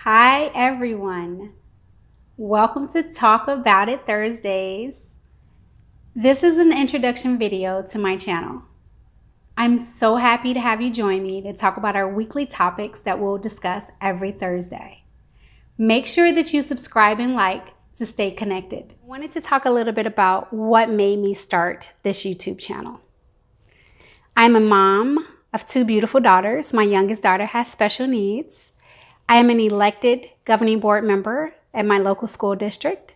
Hi, everyone. Welcome to Talk About It Thursdays. This is an introduction video to my channel. I'm so happy to have you join me to talk about our weekly topics that we'll discuss every Thursday. Make sure that you subscribe and like to stay connected. I wanted to talk a little bit about what made me start this YouTube channel. I'm a mom of two beautiful daughters. My youngest daughter has special needs. I am an elected governing board member at my local school district.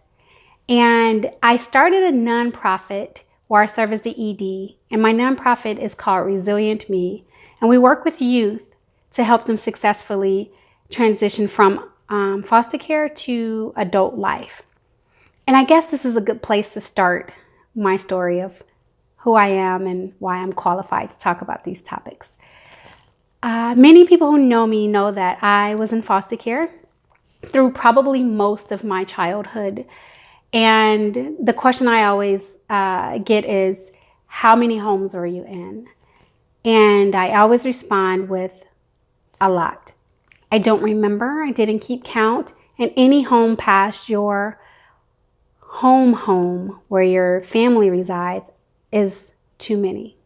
And I started a nonprofit where I serve as the ED. And my nonprofit is called Resilient Me. And we work with youth to help them successfully transition from foster care to adult life. And I guess this is a good place to start my story of who I am and why I'm qualified to talk about these topics. Many people who know me know that I was in foster care through probably most of my childhood. And the question I always get is, how many homes were you in? And I always respond with a lot. I don't remember. I didn't keep count. And any home past your home where your family resides is too many.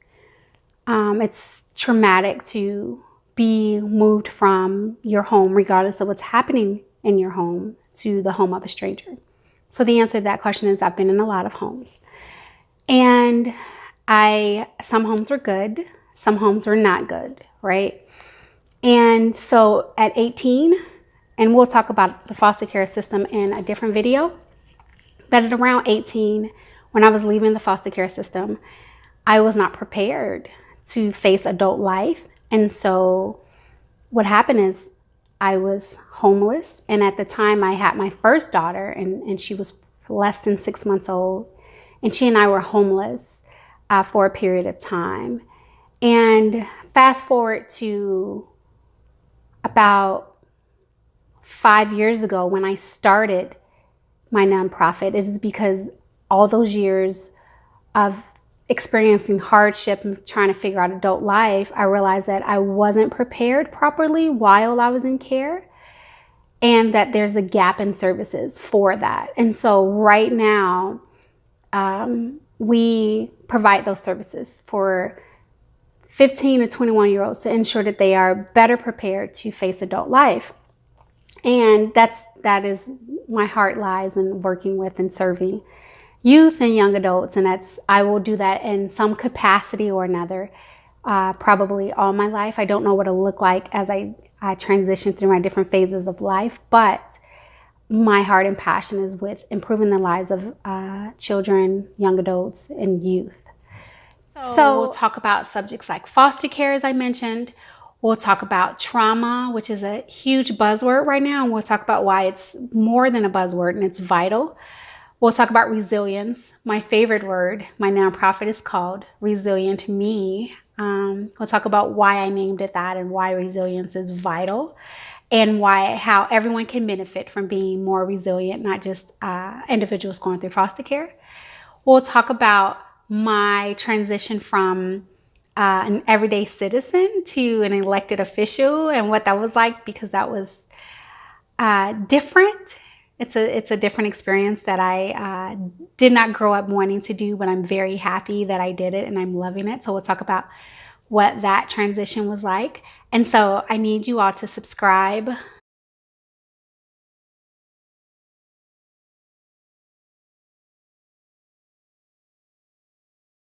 It's traumatic to be moved from your home, regardless of what's happening in your home, to the home of a stranger. So the answer to that question is I've been in a lot of homes. And some homes were good, some homes were not good, right? And so at 18, and we'll talk about the foster care system in a different video, but at around 18, when I was leaving the foster care system, I was not prepared to face adult life. And so what happened is I was homeless. And at the time I had my first daughter and she was less than 6 months old. And she and I were homeless for a period of time. And fast forward to about 5 years ago when I started my nonprofit, it is because all those years of experiencing hardship and trying to figure out adult life, I realized that I wasn't prepared properly while I was in care, and that there's a gap in services for that. And so right now, we provide those services for 15 to 21-year-olds to ensure that they are better prepared to face adult life. And that is my heart lies in working with and serving youth and young adults, and I will do that in some capacity or another, probably all my life. I don't know what it'll look like as I transition through my different phases of life, but my heart and passion is with improving the lives of children, young adults, and youth. So we'll talk about subjects like foster care, as I mentioned. We'll talk about trauma, which is a huge buzzword right now, and we'll talk about why it's more than a buzzword and it's vital. We'll talk about resilience, my favorite word. My nonprofit is called Resilient Me. We'll talk about why I named it that and why resilience is vital, and how everyone can benefit from being more resilient, not just individuals going through foster care. We'll talk about my transition from an everyday citizen to an elected official and what that was like, because that was different. It's a different experience that I did not grow up wanting to do, but I'm very happy that I did it and I'm loving it. So we'll talk about what that transition was like. And so I need you all to subscribe,